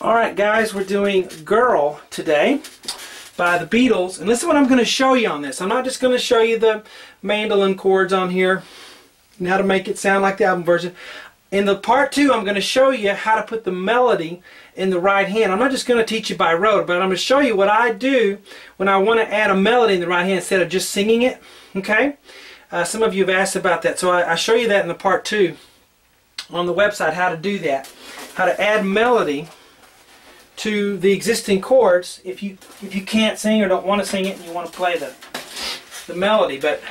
Alright guys, we're doing Girl today by the Beatles, and listen what I'm going to show you on this. I'm not just going to show you the mandolin chords on here and how to make it sound like the album version. In the part 2, I'm going to show you how to put the melody in the right hand. I'm not just going to teach you by rote, but I'm going to show you what I do when I want to add a melody in the right hand instead of just singing it. Okay? Some of you have asked about that, so I show you that in the part 2 on the website, how to do that. How to add melody to the existing chords if you can't sing or don't want to sing it and you want to play the melody. But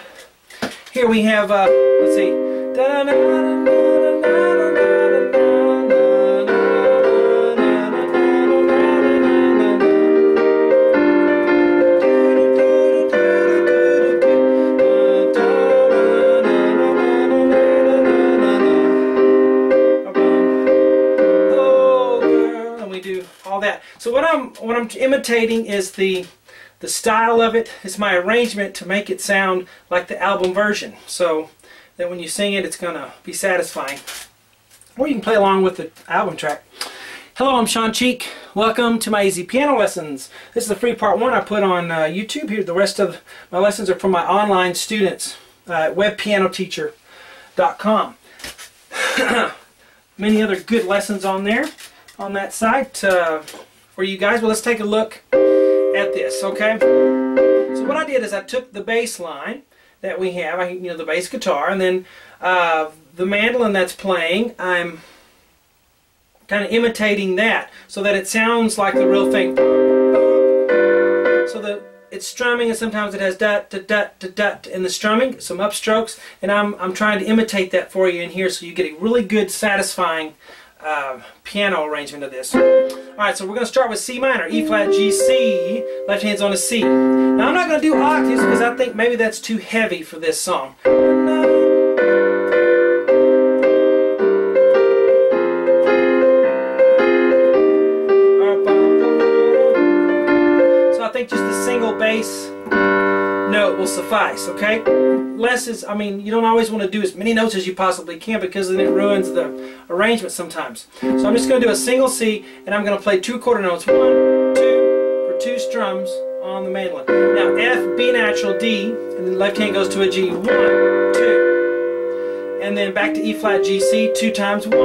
here we have let's see, that. So what I'm imitating is the style of it. It's my arrangement to make it sound like the album version, so that when you sing it, it's gonna be satisfying. Or you can play along with the album track. Hello, I'm Shawn. Welcome to my easy piano lessons. This is the free part 1 I put on YouTube. Here, the rest of my lessons are from my online students at webpianoteacher.com. Many other good lessons on there, on that site for you guys. Well, let's take a look at this, okay? So what I did is I took the bass line that we have, the bass guitar, and then the mandolin that's playing, I'm kind of imitating that so that it sounds like the real thing. So that it's strumming, and sometimes it has dot dot dot dot dot in the strumming, some upstrokes, and I'm trying to imitate that for you in here so you get a really good, satisfying piano arrangement of this. Alright, so we're going to start with C minor, E flat, G, C, left hand's on a C. Now I'm not going to do octaves because I think maybe that's too heavy for this song. So I think just the single bass note will suffice, okay? Less is, you don't always want to do as many notes as you possibly can because then it ruins the arrangement sometimes. So I'm just going to do a single C, and I'm going to play 2 quarter notes, 1, 2, for 2 strums on the mandolin. Now F, B natural, D, and then left hand goes to a G, 1, 2, and then back to E flat, G, C, 2 times, 1, 2.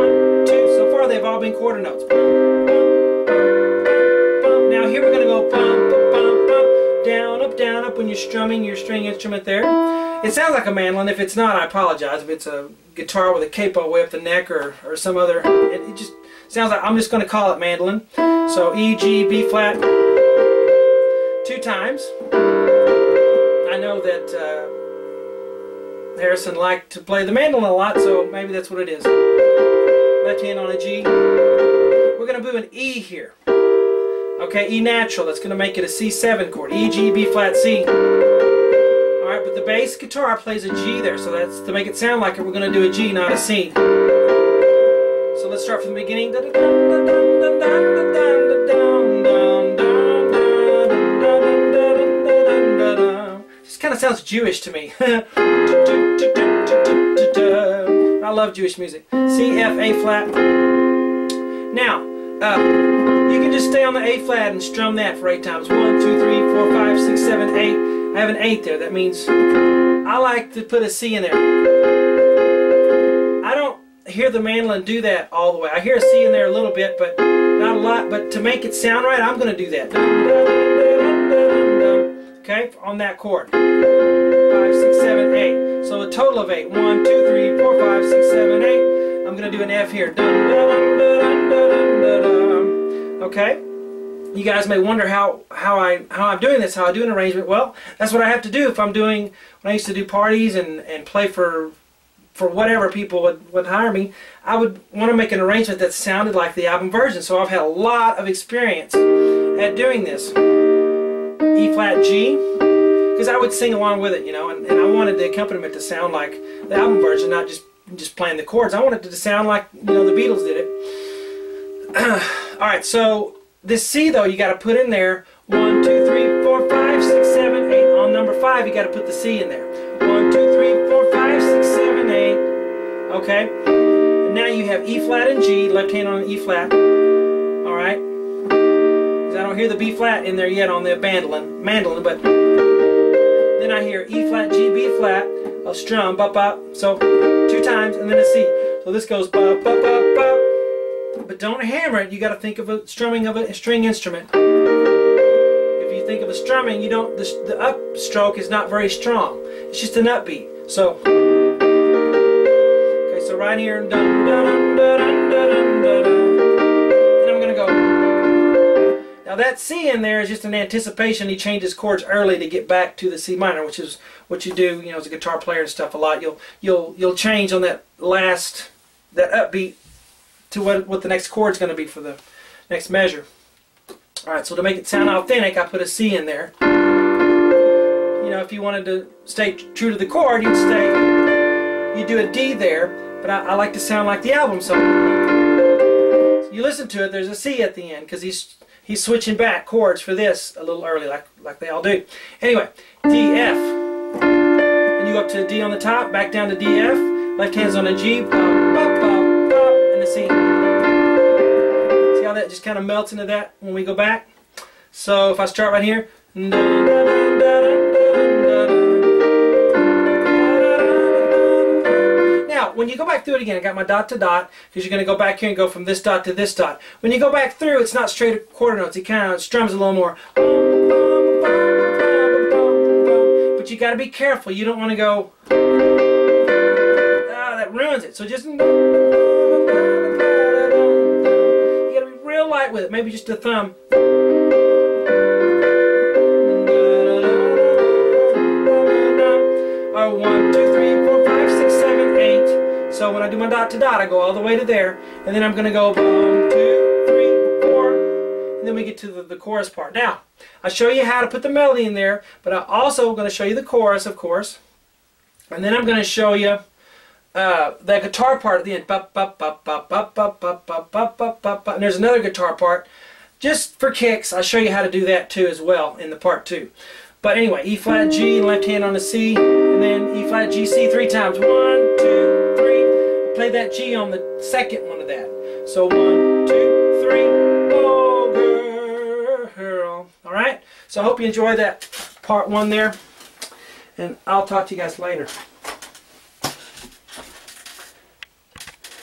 So far they've all been quarter notes. Bum, bum, bum, bum. Now here we're going to go bum, bum, bum, bum, down, up when you're strumming your string instrument there. It sounds like a mandolin. If it's not, I apologize. If it's a guitar with a capo way up the neck or some other, it just sounds like, I'm just going to call it mandolin. So E, G, B flat, 2 times. I know that Harrison liked to play the mandolin a lot, so maybe that's what it is. Left hand on a G. We're going to do an E here. Okay, E natural. That's going to make it a C7 chord. E, G, B flat, C. Alright, but the bass guitar plays a G there, so that's to make it sound like it, we're going to do a G, not a C. So let's start from the beginning. Just kind of sounds Jewish to me. I love Jewish music. C, F, A flat. Now, you can just stay on the A flat and strum that for 8 times. 1, 2, 3, 4, 5, 6, 7, 8. I have an 8 there. That means I like to put a C in there. I don't hear the mandolin do that all the way. I hear a C in there a little bit, but not a lot. But to make it sound right, I'm going to do that. Okay, on that chord. 5, 6, 7, 8. So a total of 8. 1, 2, 3, 4, 5, 6, 7, 8. I'm going to do an F here. Okay? You guys may wonder how I'm doing this, how I do an arrangement. Well, that's what I have to do if I'm doing, when I used to do parties and play for whatever people would hire me, I would want to make an arrangement that sounded like the album version. So I've had a lot of experience at doing this. E flat, G, because I would sing along with it, and I wanted the accompaniment to sound like the album version, not just playing the chords. I wanted it to sound like, the Beatles did it. Alright, so this C though, you got to put in there 1, 2, 3, 4, 5, 6, 7, 8. On number 5, you got to put the C in there. 1, 2, 3, 4, 5, 6, 7, 8. Okay? And now you have E flat and G, left hand on an E flat. Alright? because I don't hear the B flat in there yet on the mandolin, but then I hear E flat, G, B flat, I'll strum, bop, bop, so 2 times, and then a C. So this goes bop, bop, bop, bop. But don't hammer it. You got to think of a strumming of a string instrument. If you think of a strumming, you don't. The upstroke is not very strong. It's just an upbeat. So, okay. So right here, dun, dun, dun, dun, dun, dun, dun. Then I'm gonna go. Now that C in there is just an anticipation. He changes chords early to get back to the C minor, which is what you do. You know, as a guitar player and stuff a lot. You'll change on that upbeat to what the next chord's going to be for the next measure. Alright, so to make it sound authentic, I put a C in there. You know, if you wanted to stay true to the chord, you'd do a D there, but I like to sound like the album, so you listen to it, there's a C at the end, because he's switching back chords for this a little early, like they all do. Anyway, D, F. And you go up to a D on the top, back down to D, F, left hand's on a G, bop, bop, bop, bop, and a C. See how that just kind of melts into that when we go back? So if I start right here, now when you go back through it again, I got my dot to dot, because you're going to go back here and go from this dot to this dot. When you go back through, it's not straight quarter notes, it kind of strums a little more. But you got to be careful, you don't want to go, that ruins it. So just, you got to be real light with it, maybe just a thumb. Or 1, 2, 3, 4, 5, 6, 7, 8. So when I do my dot to dot, I go all the way to there, and then I'm going to go 1, 2, 3, 4, and then we get to the chorus part. Now, I'll show you how to put the melody in there, but I'm also going to show you the chorus, of course, and then I'm going to show you the guitar part at the end. And there's another guitar part, just for kicks. I'll show you how to do that too as well in the part 2. But anyway, E flat G, left hand on the C, and then E flat G C 3 times. 1, 2, 3. I play that G on the second one of that. So 1, 2, 3. Oh girl. All right. So I hope you enjoyed that part 1 there, and I'll talk to you guys later.